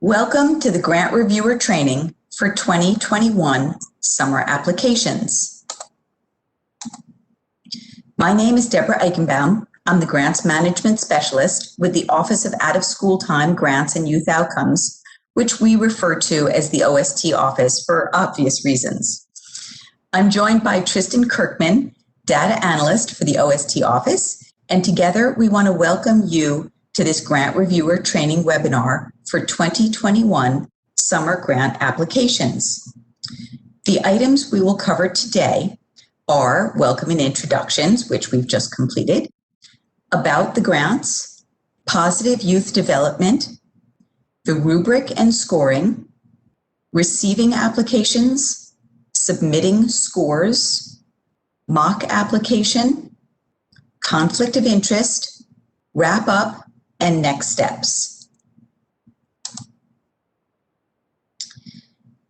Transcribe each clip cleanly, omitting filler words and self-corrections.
Welcome to the Grant Reviewer Training for 2021 Summer Applications. My name is Deborah Eichenbaum. I'm the Grants Management Specialist with the Office of Out-of-School Time Grants and Youth Outcomes, which we refer to as the OST office for obvious reasons. I'm joined by Tristan Kirkman, Data Analyst for the OST office, and together we want to welcome you to this Grant Reviewer Training webinar for 2021 Summer Grant Applications. The items we will cover today are welcome and introductions, which we've just completed, about the grants, positive youth development, the rubric and scoring, receiving applications, submitting scores, mock application, conflict of interest, wrap up, and next steps.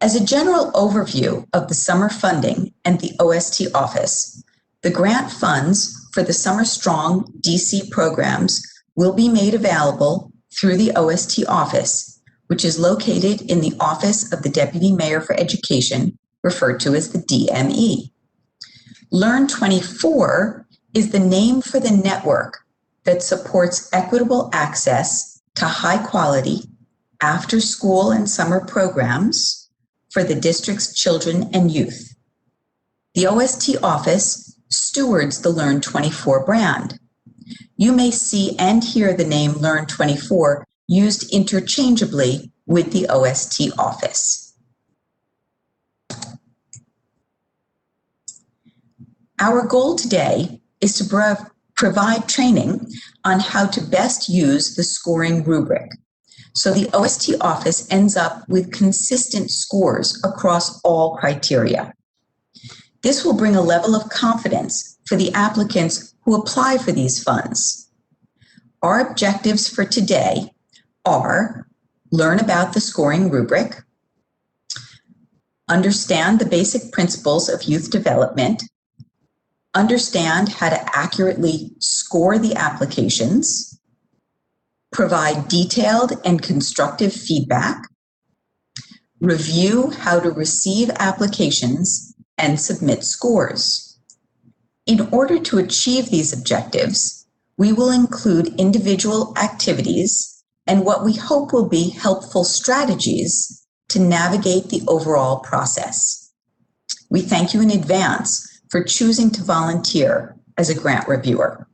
As a general overview of the summer funding and the OST office, the grant funds for the Summer Strong DC programs will be made available through the OST office, which is located in the Office of the Deputy Mayor for Education, referred to as the DME. Learn24 is the name for the network that supports equitable access to high-quality after-school and summer programs for the district's children and youth. The OST office stewards the Learn24 brand. You may see and hear the name Learn24 used interchangeably with the OST office. Our goal today is to provide training on how to best use the scoring rubric, so the OST office ends up with consistent scores across all criteria. This will bring a level of confidence for the applicants who apply for these funds. Our objectives for today are: learn about the scoring rubric, understand the basic principles of youth development, understand how to accurately score the applications, provide detailed and constructive feedback, review how to receive applications, and submit scores. In order to achieve these objectives, we will include individual activities and what we hope will be helpful strategies to navigate the overall process. We thank you in advance for choosing to volunteer as a grant reviewer.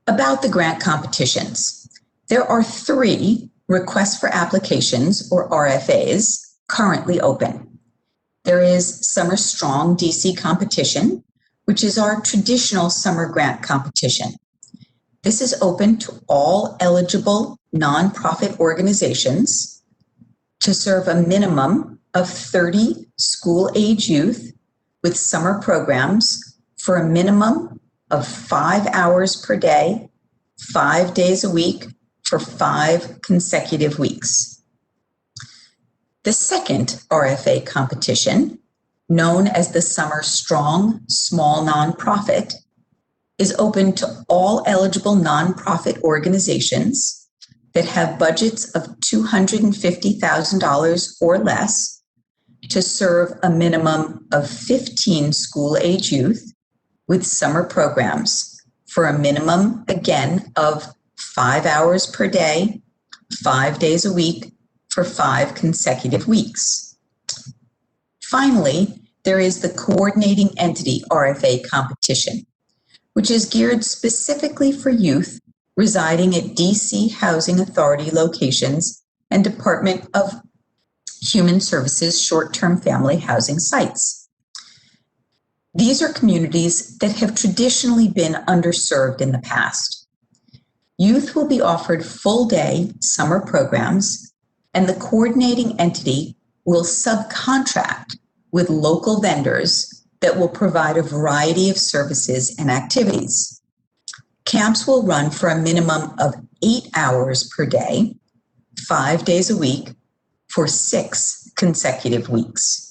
About the grant competitions, there are 3 requests for applications, or RFAs, currently open. There is Summer Strong DC competition, which is our traditional summer grant competition. This is open to all eligible nonprofit organizations to serve a minimum of 30 school-age youth with summer programs for a minimum of 5 hours per day, 5 days a week for 5 consecutive weeks. The second RFA competition, known as the Summer Strong Small Nonprofit, is open to all eligible nonprofit organizations that have budgets of $250,000 or less to serve a minimum of 15 school-age youth with summer programs for a minimum, again, of 5 hours per day, 5 days a week for 5 consecutive weeks. Finally, there is the Coordinating Entity RFA competition, which is geared specifically for youth residing at DC Housing Authority locations and Department of Human Services short-term family housing sites. These are communities that have traditionally been underserved in the past. Youth will be offered full-day summer programs, and the coordinating entity will subcontract with local vendors that will provide a variety of services and activities. Camps will run for a minimum of 8 hours per day, 5 days a week, for 6 consecutive weeks.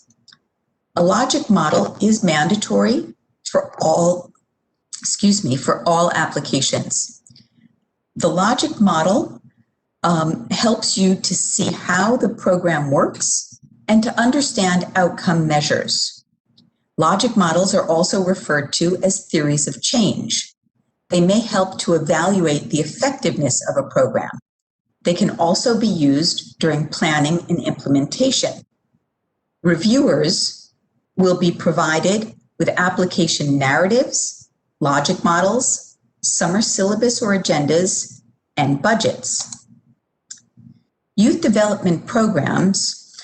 A logic model is mandatory for all applications. The logic model helps you to see how the program works and to understand outcome measures. Logic models are also referred to as theories of change. They may help to evaluate the effectiveness of a program. They can also be used during planning and implementation. Reviewers will be provided with application narratives, logic models, summer syllabus or agendas, and budgets. Youth development programs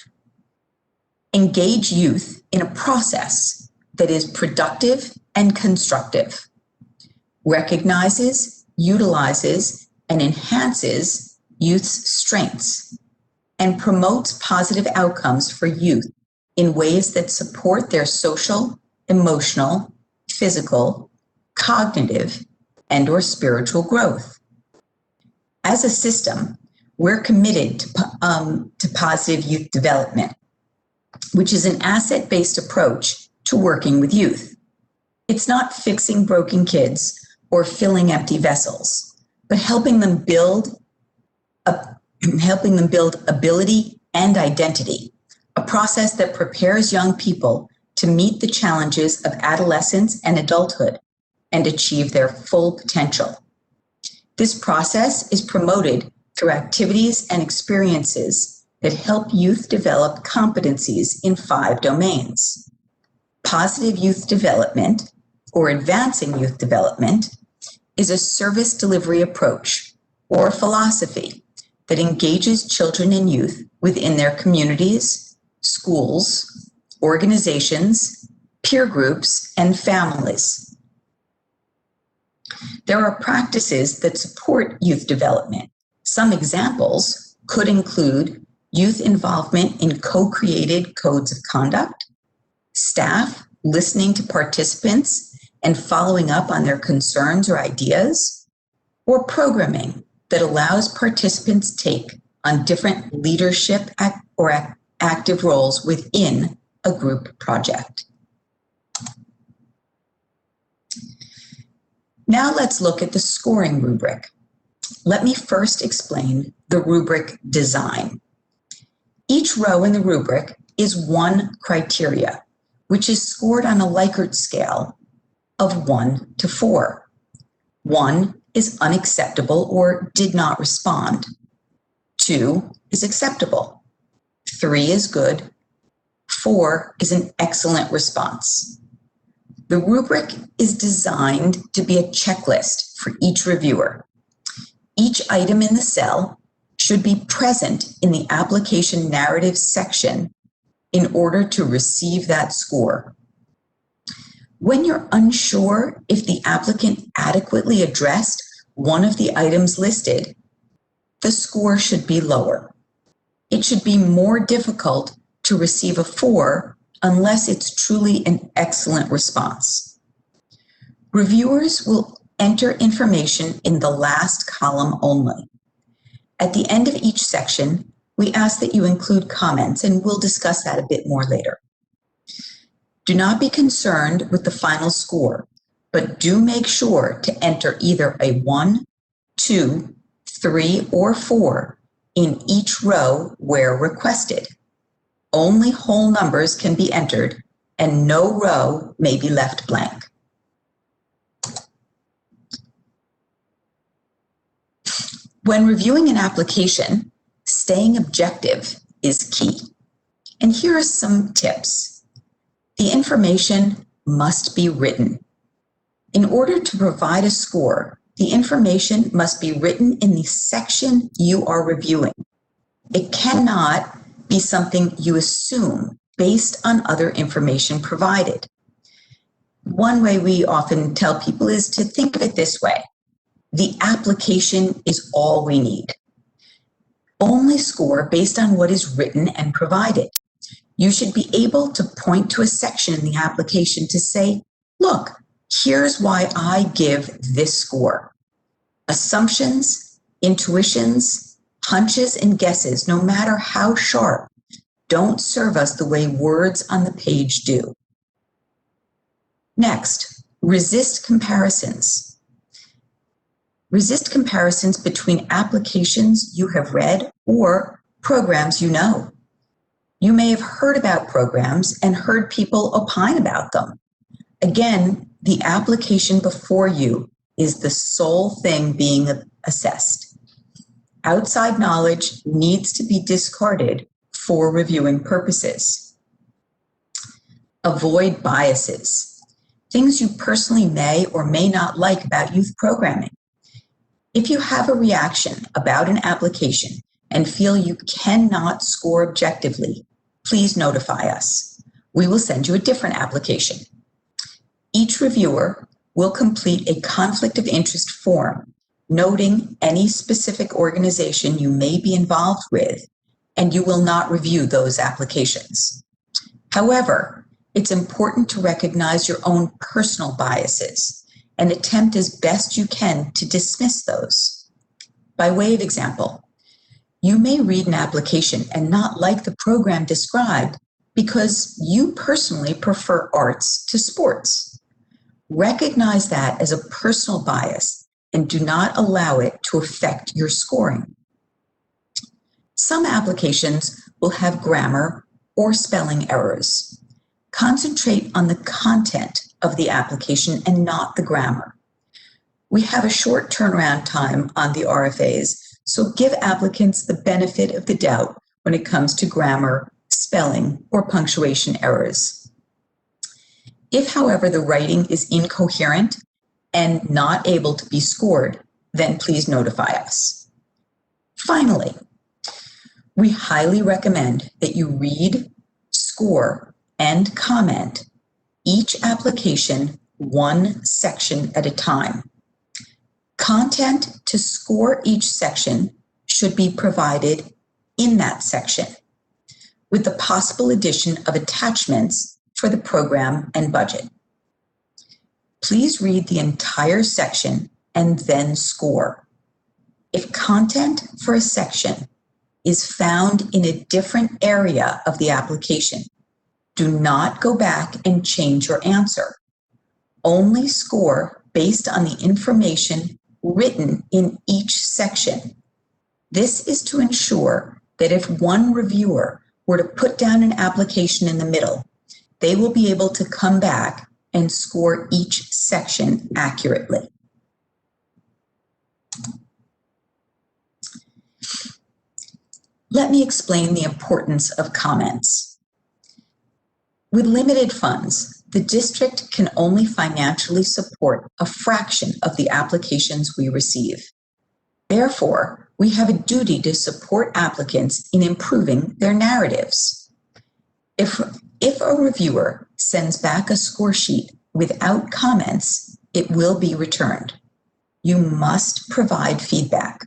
engage youth in a process that is productive and constructive, recognizes, utilizes, and enhances youth's strengths, and promotes positive outcomes for youth in ways that support their social, emotional, physical, cognitive, and/or spiritual growth. As a system, we're committed to positive youth development, which is an asset-based approach to working with youth. It's not fixing broken kids or filling empty vessels, but helping them build ability and identity, a process that prepares young people to meet the challenges of adolescence and adulthood and achieve their full potential. This process is promoted through activities and experiences that help youth develop competencies in 5 domains. Positive youth development, or advancing youth development, is a service delivery approach or philosophy that engages children and youth within their communities, schools, organizations, peer groups, and families. There are practices that support youth development. Some examples could include youth involvement in co-created codes of conduct, staff listening to participants and following up on their concerns or ideas, or programming that allows participants take on different leadership or active roles within a group project. Now let's look at the scoring rubric. Let me first explain the rubric design. Each row in the rubric is one criteria, which is scored on a Likert scale of 1 to 4. 1 is unacceptable or did not respond. 2 is acceptable. 3 is good. 4 is an excellent response. The rubric is designed to be a checklist for each reviewer. Each item in the cell should be present in the application narrative section in order to receive that score. When you're unsure if the applicant adequately addressed one of the items listed, the score should be lower. It should be more difficult to receive a 4 unless it's truly an excellent response. Reviewers will enter information in the last column only. At the end of each section, we ask that you include comments, and we'll discuss that a bit more later. Do not be concerned with the final score, but do make sure to enter either a 1, 2, 3, or 4 in each row where requested. Only whole numbers can be entered, and no row may be left blank. When reviewing an application, staying objective is key. And here are some tips. The information must be written. In order to provide a score, the information must be written in the section you are reviewing. It cannot be something you assume based on other information provided. One way we often tell people is to think of it this way. The application is all we need. Only score based on what is written and provided. You should be able to point to a section in the application to say, look, here's why I give this score. Assumptions, intuitions, hunches, and guesses, no matter how sharp, don't serve us the way words on the page do. Next, resist comparisons. Resist comparisons between applications you have read or programs you know. You may have heard about programs and heard people opine about them. Again, the application before you is the sole thing being assessed. Outside knowledge needs to be discarded for reviewing purposes. Avoid biases, things you personally may or may not like about youth programming. If you have a reaction about an application and feel you cannot score objectively, please notify us. We will send you a different application. Each reviewer will complete a conflict of interest form, noting any specific organization you may be involved with, and you will not review those applications. However, it's important to recognize your own personal biases and attempt as best you can to dismiss those. By way of example, you may read an application and not like the program described because you personally prefer arts to sports. Recognize that as a personal bias and do not allow it to affect your scoring. Some applications will have grammar or spelling errors. Concentrate on the content of the application and not the grammar. We have a short turnaround time on the RFAs, so give applicants the benefit of the doubt when it comes to grammar, spelling, or punctuation errors. If, however, the writing is incoherent and not able to be scored, then please notify us. Finally, we highly recommend that you read, score, and comment each application one section at a time. Content to score each section should be provided in that section, with the possible addition of attachments for the program and budget. Please read the entire section and then score. If content for a section is found in a different area of the application, do not go back and change your answer. Only score based on the information written in each section. This is to ensure that if one reviewer were to put down an application in the middle, they will be able to come back and score each section accurately. Let me explain the importance of comments. With limited funds, the district can only financially support a fraction of the applications we receive. Therefore, we have a duty to support applicants in improving their narratives. If a reviewer sends back a score sheet without comments, it will be returned. You must provide feedback.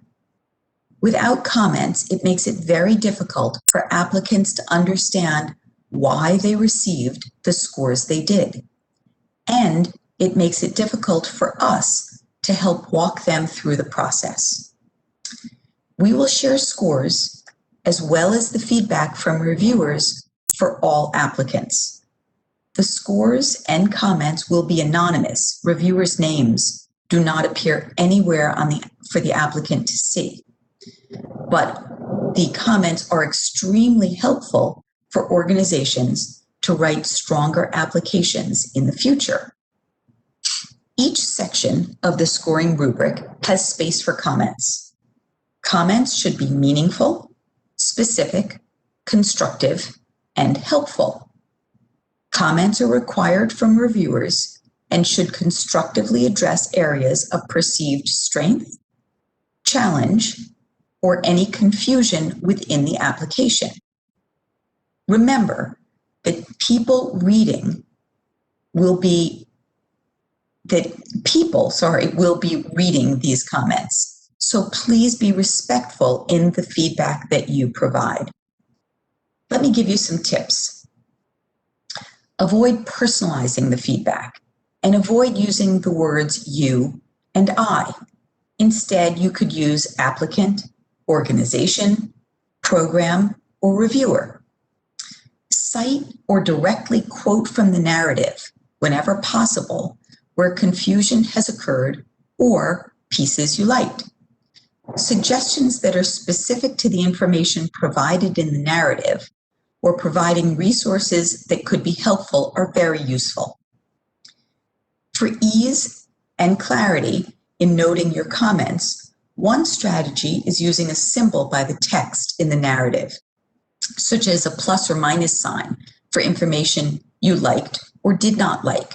Without comments, it makes it very difficult for applicants to understand why they received the scores they did. And it makes it difficult for us to help walk them through the process. We will share scores as well as the feedback from reviewers for all applicants. The scores and comments will be anonymous. Reviewers' names do not appear anywhere for the applicant to see. But the comments are extremely helpful for organizations to write stronger applications in the future. Each section of the scoring rubric has space for comments. Comments should be meaningful, specific, constructive, and helpful. Comments are required from reviewers and should constructively address areas of perceived strength, challenge, or any confusion within the application. Remember that people will be reading these comments. So please be respectful in the feedback that you provide. Let me give you some tips. Avoid personalizing the feedback and avoid using the words you and I. Instead, you could use applicant, organization, program, or reviewer. Cite or directly quote from the narrative whenever possible where confusion has occurred or pieces you liked. Suggestions that are specific to the information provided in the narrative or providing resources that could be helpful are very useful. For ease and clarity in noting your comments, one strategy is using a symbol by the text in the narrative, such as a plus or minus sign for information you liked or did not like,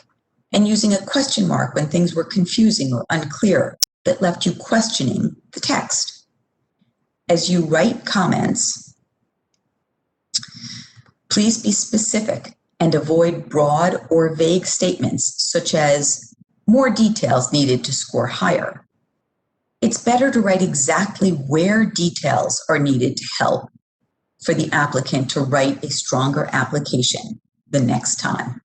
and using a question mark when things were confusing or unclear that left you questioning the text. As you write comments, please be specific and avoid broad or vague statements such as more details needed to score higher. It's better to write exactly where details are needed to help for the applicant to write a stronger application the next time.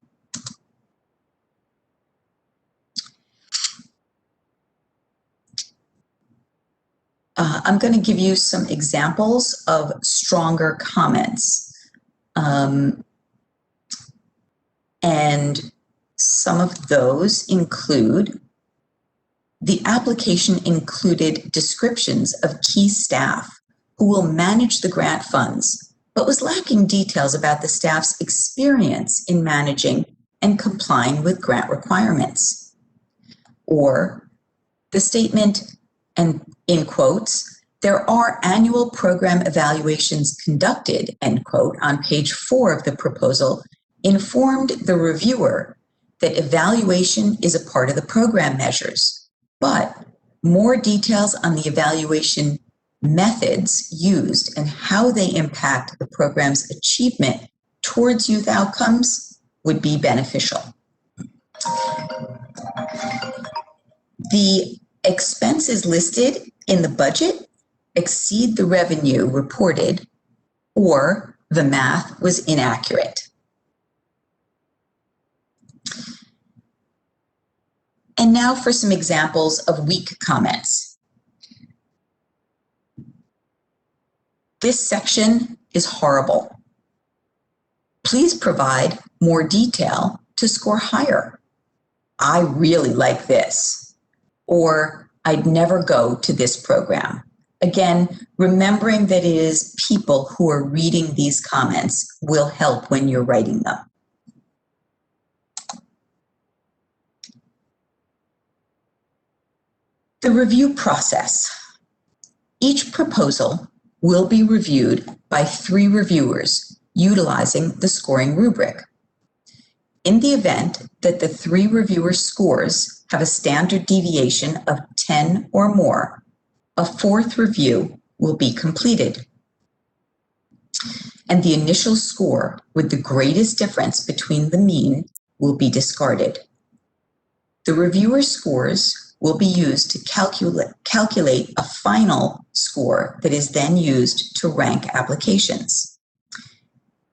I'm going to give you some examples of stronger comments. And some of those include the application included descriptions of key staff who will manage the grant funds, but was lacking details about the staff's experience in managing and complying with grant requirements. Or the statement, and in quotes, there are annual program evaluations conducted, end quote, on page 4 of the proposal, informed the reviewer that evaluation is a part of the program measures, but more details on the evaluation methods used and how they impact the program's achievement towards youth outcomes would be beneficial. The expenses listed in the budget exceed the revenue reported, or the math was inaccurate. And now for some examples of weak comments. This section is horrible. Please provide more detail to score higher. I really like this. Or I'd never go to this program. Again, remembering that it is people who are reading these comments will help when you're writing them. The review process. Each proposal will be reviewed by 3 reviewers utilizing the scoring rubric. In the event that the 3 reviewer scores have a standard deviation of 10 or more, a 4th review will be completed. And the initial score with the greatest difference between the mean will be discarded. The reviewer scores will be used to calculate a final score that is then used to rank applications.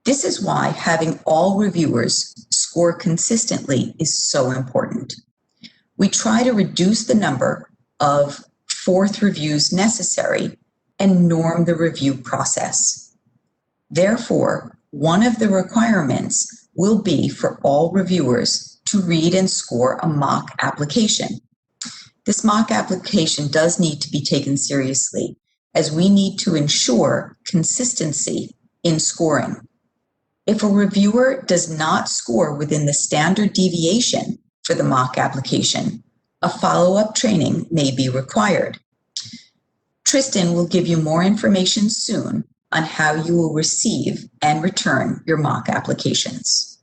This is why having all reviewers score consistently is so important. We try to reduce the number of 4th reviews necessary and norm the review process. Therefore, one of the requirements will be for all reviewers to read and score a mock application. This mock application does need to be taken seriously, as we need to ensure consistency in scoring. If a reviewer does not score within the standard deviation for the mock application, a follow-up training may be required. Tristan will give you more information soon on how you will receive and return your mock applications.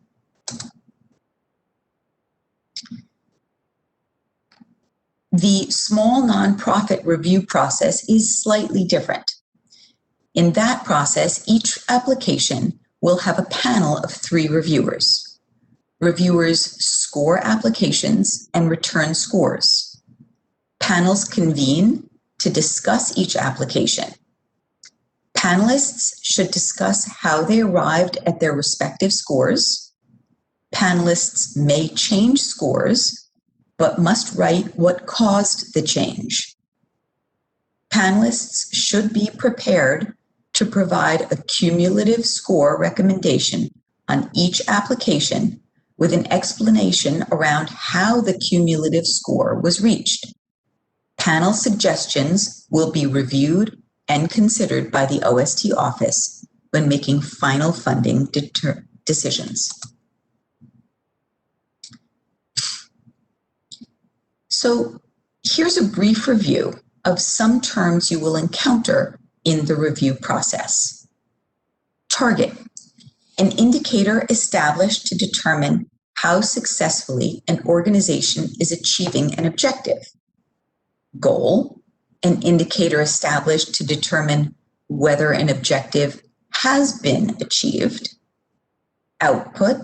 The small nonprofit review process is slightly different. In that process, each application will have a panel of 3 reviewers. Reviewers score applications and return scores. Panels convene to discuss each application. Panelists should discuss how they arrived at their respective scores. Panelists may change scores, but must write what caused the change. Panelists should be prepared to provide a cumulative score recommendation on each application with an explanation around how the cumulative score was reached. Panel suggestions will be reviewed and considered by the OST office when making final funding decisions. So here's a brief review of some terms you will encounter in the review process. Target, an indicator established to determine how successfully an organization is achieving an objective. Goal, an indicator established to determine whether an objective has been achieved. Output,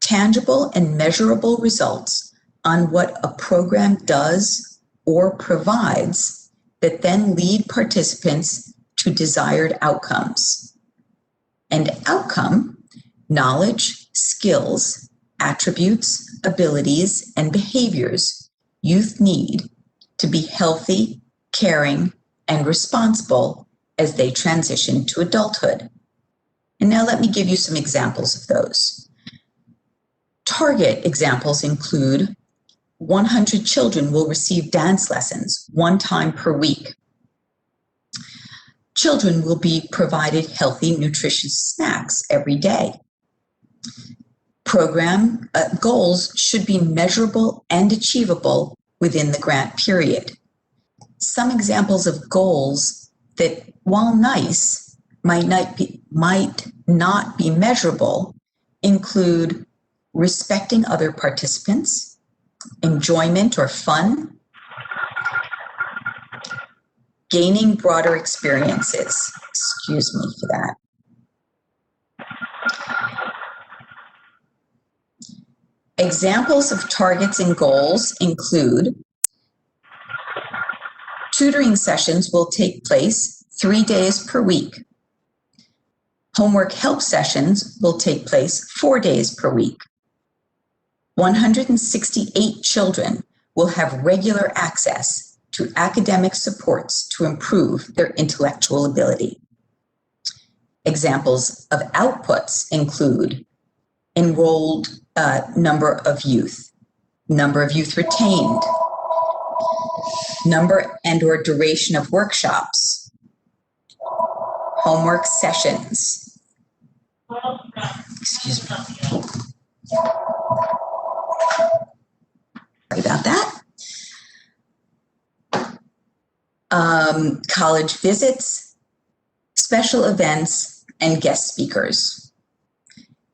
tangible and measurable results on what a program does or provides that then lead participants to desired outcomes. And outcome, knowledge, skills, attributes, abilities, and behaviors youth need to be healthy, caring, and responsible as they transition to adulthood. And now let me give you some examples of those. Target examples include 100 children will receive dance lessons 1 time per week. Children will be provided healthy, nutritious snacks every day. Program goals should be measurable and achievable within the grant period. Some examples of goals that, while nice, might not be measurable include respecting other participants, enjoyment or fun, gaining broader experiences. Excuse me for that. Examples of targets and goals include tutoring sessions will take place 3 days per week. Homework help sessions will take place 4 days per week. 168 children will have regular access to academic supports to improve their intellectual ability. Examples of outputs include enrolled number of youth retained, number and/or duration of workshops, homework sessions. Excuse me. Sorry about that. College visits, special events, and guest speakers.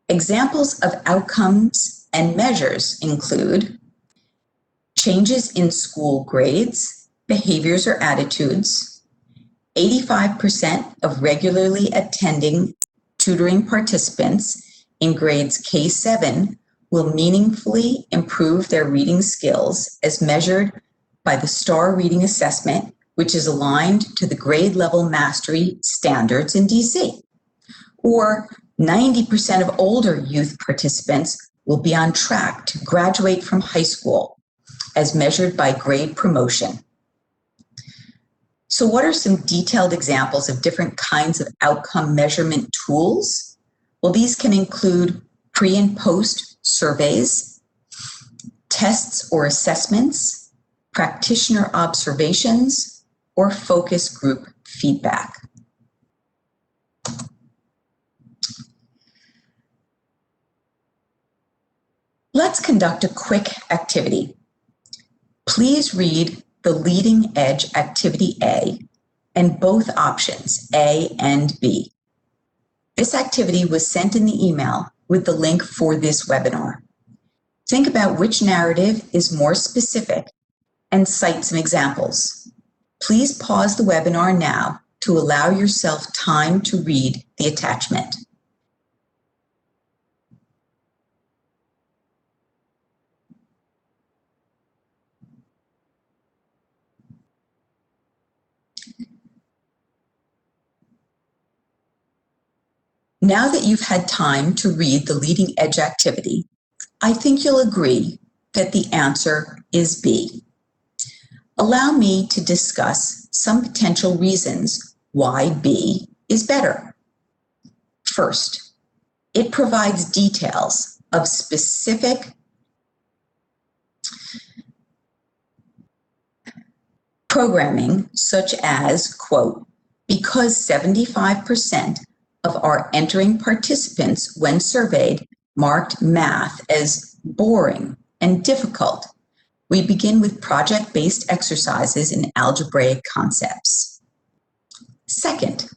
Examples of outcomes and measures include changes in school grades, behaviors, or attitudes. 85% of regularly attending tutoring participants in grades K-7 will meaningfully improve their reading skills as measured by the STAR reading assessment, which is aligned to the grade level mastery standards in DC. Or 90% of older youth participants will be on track to graduate from high school as measured by grade promotion. So what are some detailed examples of different kinds of outcome measurement tools? Well, these can include pre and post surveys, tests or assessments, practitioner observations, or focus group feedback. Let's conduct a quick activity. Please read the leading edge activity A and both options, A and B. This activity was sent in the email with the link for this webinar. Think about which narrative is more specific and cite some examples. Please pause the webinar now to allow yourself time to read the attachment. Now that you've had time to read the leading edge activity, I think you'll agree that the answer is B. Allow me to discuss some potential reasons why B is better. First, it provides details of specific Programming such as, quote, because 75% of our entering participants when surveyed marked math as boring and difficult, we begin with project-based exercises in algebraic concepts. Second,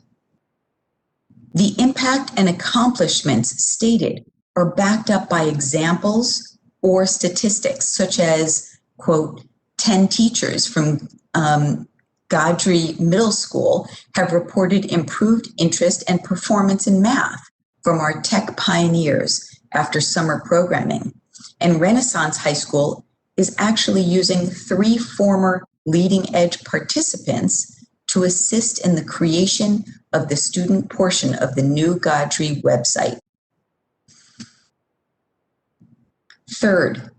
the impact and accomplishments stated are backed up by examples or statistics, such as, quote, 10 teachers from Godry Middle School have reported improved interest and performance in math from our tech pioneers after summer programming. And Renaissance High School is actually using 3 former leading edge participants to assist in the creation of the student portion of the new Godry website. Third,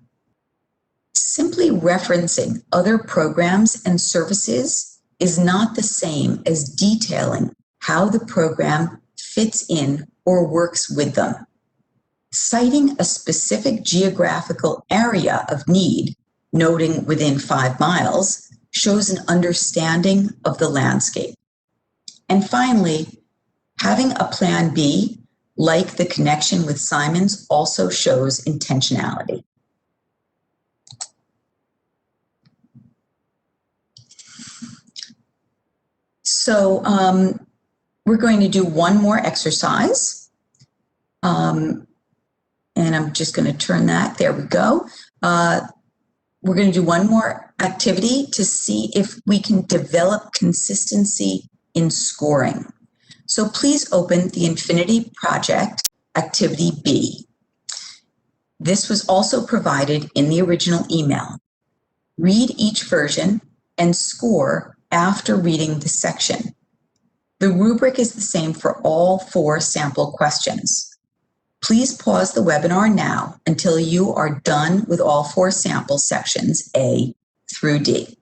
simply referencing other programs and services is not the same as detailing how the program fits in or works with them. Citing a specific geographical area of need, noting within 5 miles, shows an understanding of the landscape. And finally, having a plan B, like the connection with Simons, also shows intentionality. So we're going to do one more exercise. And I'm just going to turn that. There we go. We're going to do one more activity to see if we can develop consistency in scoring. So please open the Infinity Project Activity B. This was also provided in the original email. Read each version and score after reading the section. The rubric is the same for all 4 sample questions. Please pause the webinar now until you are done with all 4 sample sections A through D.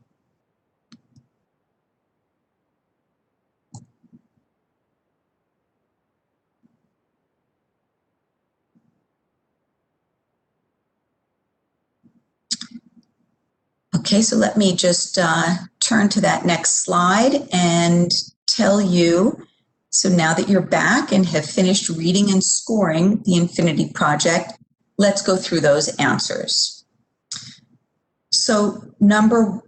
Okay, so let me just turn to that next slide and tell you, so now that you're back and have finished reading and scoring the Infinity Project, let's go through those answers. So the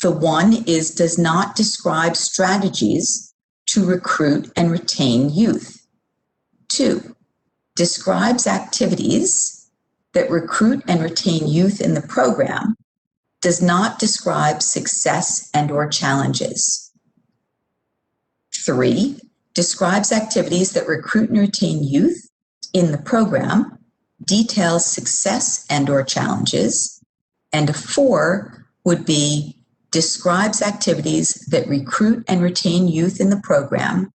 1 is does not describe strategies to recruit and retain youth. 2, describes activities that recruit and retain youth in the program, does not describe success and or challenges. 3, describes activities that recruit and retain youth in the program, details success and or challenges. And 4 would be describes activities that recruit and retain youth in the program,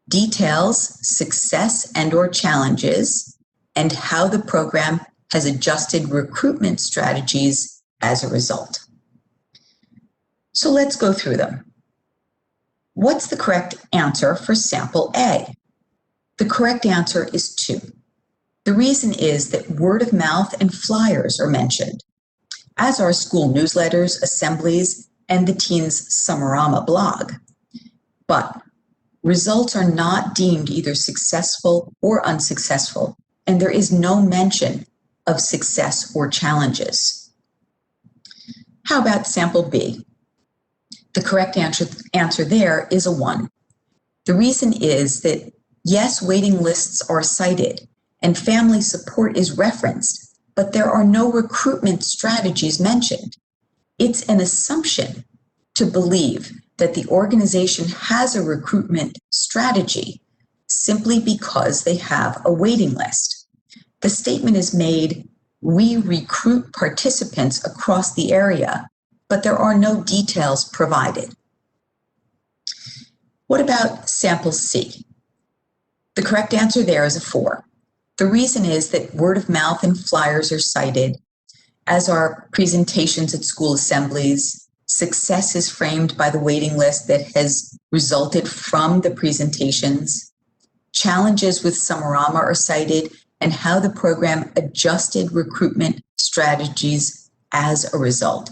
details success and or challenges, and how the program has adjusted recruitment strategies as a result. So let's go through them. What's the correct answer for sample A? The correct answer is 2. The reason is that word of mouth and flyers are mentioned, as are school newsletters, assemblies, and the Teens Summerama blog. But results are not deemed either successful or unsuccessful, and there is no mention of success or challenges. How about sample B? The correct answer there is a 1. The reason is that, yes, waiting lists are cited and family support is referenced, but there are no recruitment strategies mentioned. It's an assumption to believe that the organization has a recruitment strategy simply because they have a waiting list. The statement is made, we recruit participants across the area, but there are no details provided. What about sample C? The correct answer there is a 4. The reason is that word of mouth and flyers are cited, as are presentations at school assemblies. Success is framed by the waiting list that has resulted from the presentations. Challenges with Summerama are cited, and how the program adjusted recruitment strategies as a result.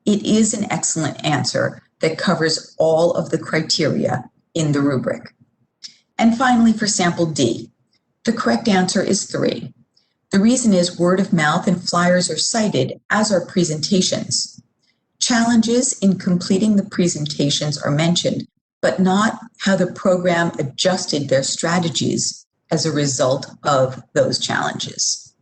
it is an excellent answer that covers all of the criteria in the rubric. And finally, for sample D, the correct answer is 3. The reason is word of mouth and flyers are cited, as are presentations. Challenges in completing the presentations are mentioned, but not how the program adjusted their strategies as a result of those challenges.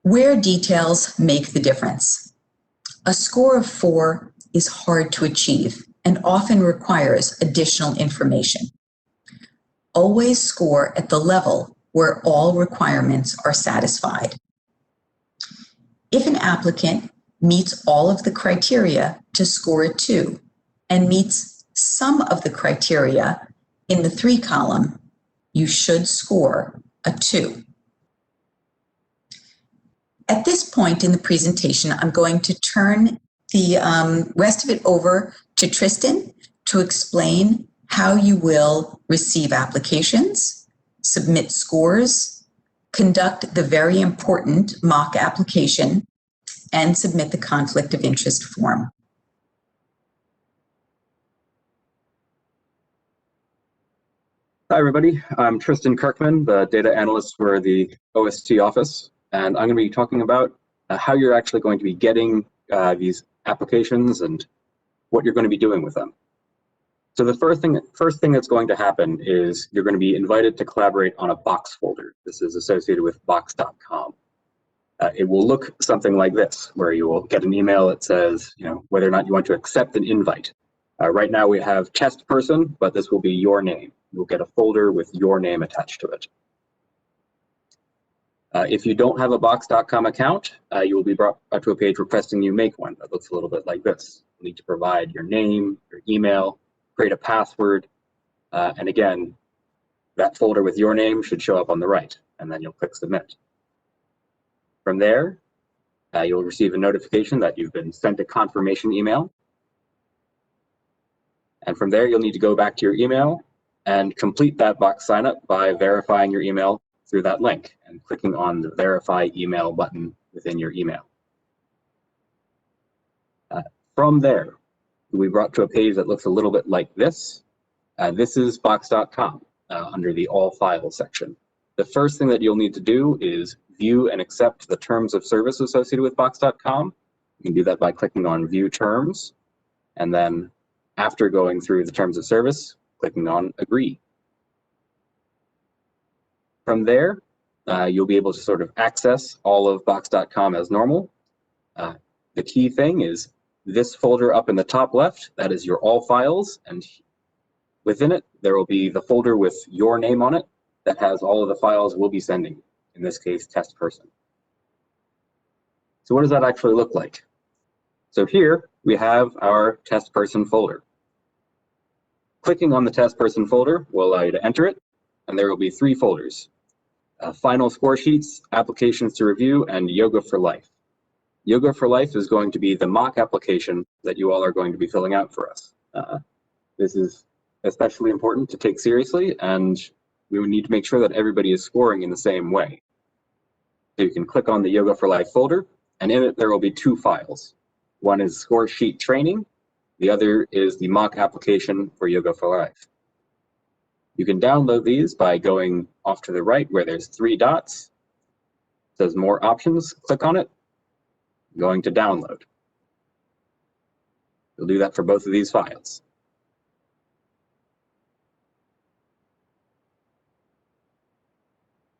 Where details make the difference. A score of 4 is hard to achieve and often requires additional information. Always score at the level where all requirements are satisfied. If an applicant meets all of the criteria to score a 2 and meets some of the criteria in the 3 column, you should score a 2. At this point in the presentation, I'm going to turn the rest of it over to Tristan to explain how you will receive applications, submit scores, conduct the very important mock application, and submit the conflict of interest form. Hi, everybody. I'm Tristan Kirkman, the data analyst for the OST office, and I'm going to be talking about how you're actually going to be getting these applications and what you're going to be doing with them. So the first thing that's going to happen is you're going to be invited to collaborate on a Box folder. This is associated with box.com. It will look something like this, where you will get an email that says, whether or not you want to accept an invite. Right now we have test person, but this will be your name. You'll get a folder with your name attached to it. If you don't have a box.com account, you will be brought to a page requesting you make one that looks a little bit like this. You need to provide your name, your email, create a password, and again, that folder with your name should show up on the right, and then you'll click submit. From there, you'll receive a notification that you've been sent a confirmation email. And from there, you'll need to go back to your email and complete that box sign-up by verifying your email through that link and clicking on the Verify Email button within your email. From there, you'll be brought to a page that looks a little bit like this. This is box.com under the All Files section. The first thing that you'll need to do is view and accept the terms of service associated with box.com. You can do that by clicking on View Terms, and then after going through the terms of service, clicking on Agree. From there, you'll be able to sort of access all of box.com as normal. The key thing is this folder up in the top left, that is your all files, and within it, there will be the folder with your name on it that has all of the files we'll be sending, in this case, test person. So what does that actually look like? So here we have our test person folder. Clicking on the test person folder will allow you to enter it, and there will be 3 folders. Final score sheets, applications to review, and Yoga for Life. Yoga for Life is going to be the mock application that you all are going to be filling out for us. This is especially important to take seriously, and we would need to make sure that everybody is scoring in the same way. So you can click on the Yoga for Life folder, and in it there will be 2 files. One is score sheet training, the other is the mock application for Yoga for Life. You can download these by going off to the right where there's 3 dots. It says More Options, click on it, going to download. You'll do that for both of these files.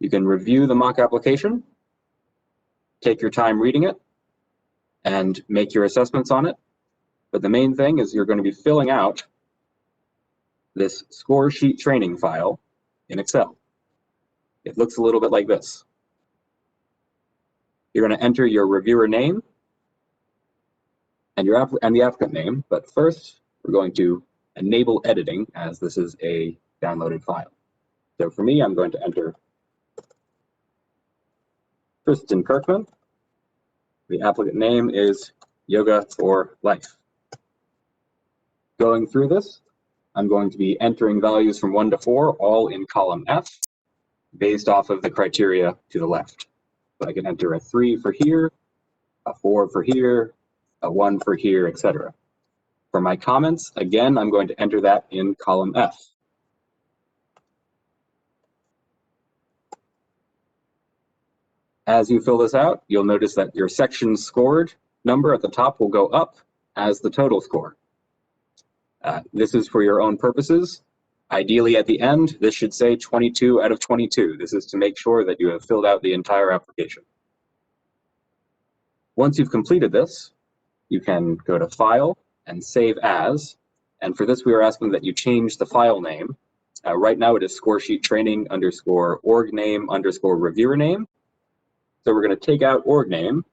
You can review the mock application, take your time reading it, and make your assessments on it. But the main thing is you're going to be filling out this score sheet training file in Excel. It looks a little bit like this. You're going to enter your reviewer name and the applicant name, but first we're going to enable editing as this is a downloaded file. So for me, I'm going to enter Tristan Kirkman. The applicant name is Yoga for Life. Going through this, I'm going to be entering values from 1 to 4, all in column F. based off of the criteria to the left. So I can enter a 3 for here, a 4 for here, a 1 for here, etc. For my comments, again, I'm going to enter that in column F. As you fill this out, you'll notice that your section scored number at the top will go up as the total score. This is for your own purposes. Ideally, at the end, this should say 22 out of 22. This is to make sure that you have filled out the entire application. Once you've completed this, you can go to File and Save As. And for this, we are asking that you change the file name. Right now, it is scoresheet training _org name _ reviewer name. So we're going to take out org name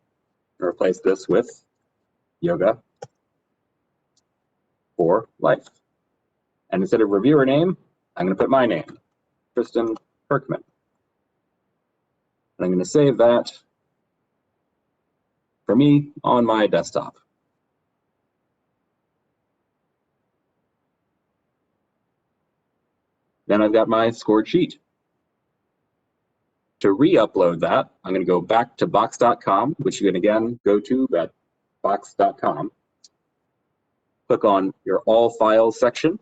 and replace this with Yoga for Life. And instead of reviewer name, I'm going to put my name, Tristan Kirkman. And I'm going to save that for me on my desktop. Then I've got my scored sheet. To re-upload that, I'm going to go back to box.com, which you can again go to at box.com. Click on your All Files section.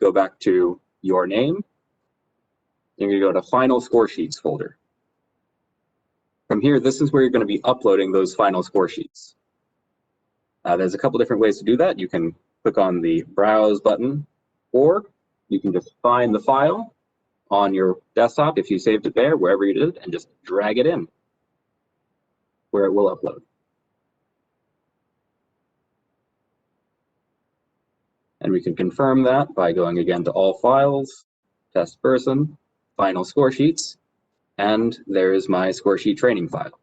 Go back to your name. You're going to go to Final Score Sheets folder. From here, this is where you're going to be uploading those final score sheets. There's a couple different ways to do that. You can click on the Browse button, or you can just find the file on your desktop, if you saved it there, wherever you did, and just drag it in where it will upload. And we can confirm that by going again to All Files, Test Person, Final Score Sheets, and there is my score sheet training file.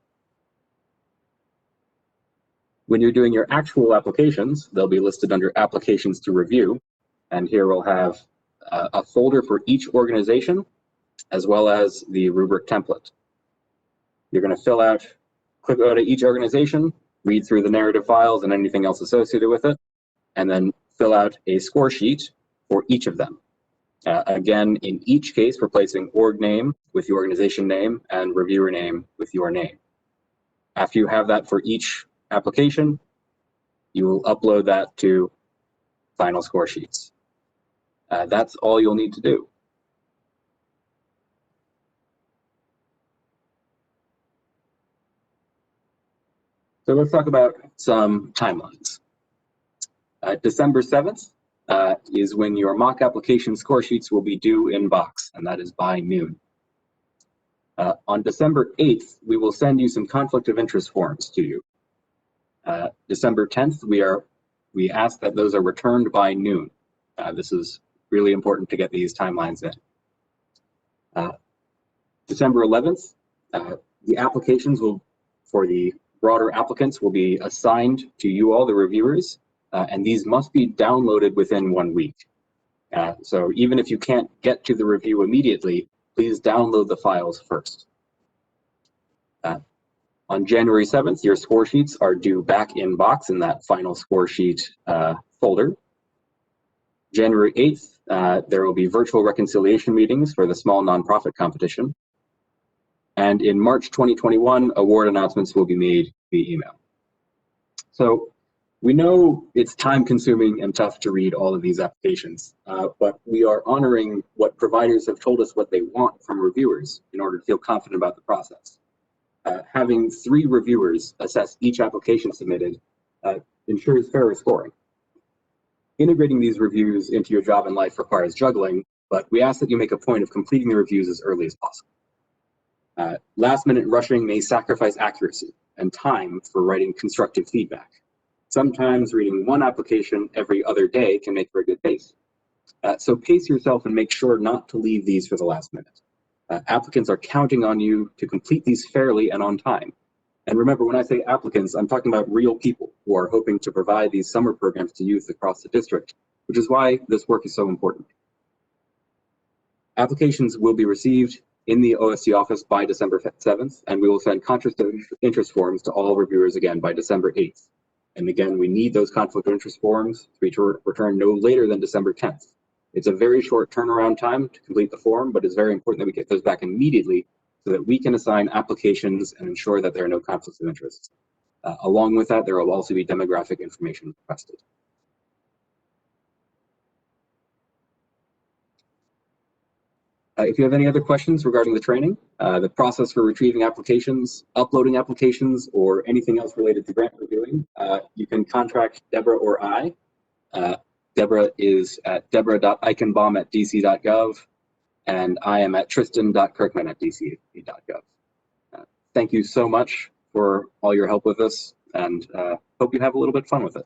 When you're doing your actual applications, they'll be listed under Applications to Review, and here we'll have a folder for each organization, as well as the rubric template. You're going to fill out, click out each organization, read through the narrative files and anything else associated with it, and then fill out a score sheet for each of them. Again, in each case, replacing org name with the organization name and reviewer name with your name. After you have that for each application, you will upload that to Final Score Sheets. That's all you'll need to do. So let's talk about some timelines. December 7th is when your mock application score sheets will be due in box, and that is by noon. On December 8th, we will send you some conflict of interest forms to you. December 10th, we ask that those are returned by noon. This is really important to get these timelines in. December 11th, the applications for the broader applicants will be assigned to you all, the reviewers, and these must be downloaded within 1 week. So even if you can't get to the review immediately, please download the files first. On January 7th, your score sheets are due back in box in that final score sheet folder. January 8th, there will be virtual reconciliation meetings for the small nonprofit competition. And in March 2021, award announcements will be made via email. So we know it's time-consuming and tough to read all of these applications, but we are honoring what providers have told us what they want from reviewers in order to feel confident about the process. Having 3 reviewers assess each application submitted ensures fairer scoring. Integrating these reviews into your job and life requires juggling, but we ask that you make a point of completing the reviews as early as possible. Last-minute rushing may sacrifice accuracy and time for writing constructive feedback. Sometimes reading one application every other day can make for a good pace. So pace yourself and make sure not to leave these for the last minute. Applicants are counting on you to complete these fairly and on time. And remember, when I say applicants, I'm talking about real people who are hoping to provide these summer programs to youth across the district, which is why this work is so important. Applications will be received in the OST office by December 7th, and we will send conflict of interest forms to all reviewers again by December 8th. And again, we need those conflict of interest forms to be returned no later than December 10th. It's a very short turnaround time to complete the form, but it's very important that we get those back immediately so that we can assign applications and ensure that there are no conflicts of interest. Along with that, there will also be demographic information requested. If you have any other questions regarding the training, the process for retrieving applications, uploading applications, or anything else related to grant reviewing, you can contact Deborah or I. Deborah is at deborah.eichenbaum@dc.gov, and I am at tristan.kirkman@dc.gov. Thank you so much for all your help with this, and hope you have a little bit of fun with it.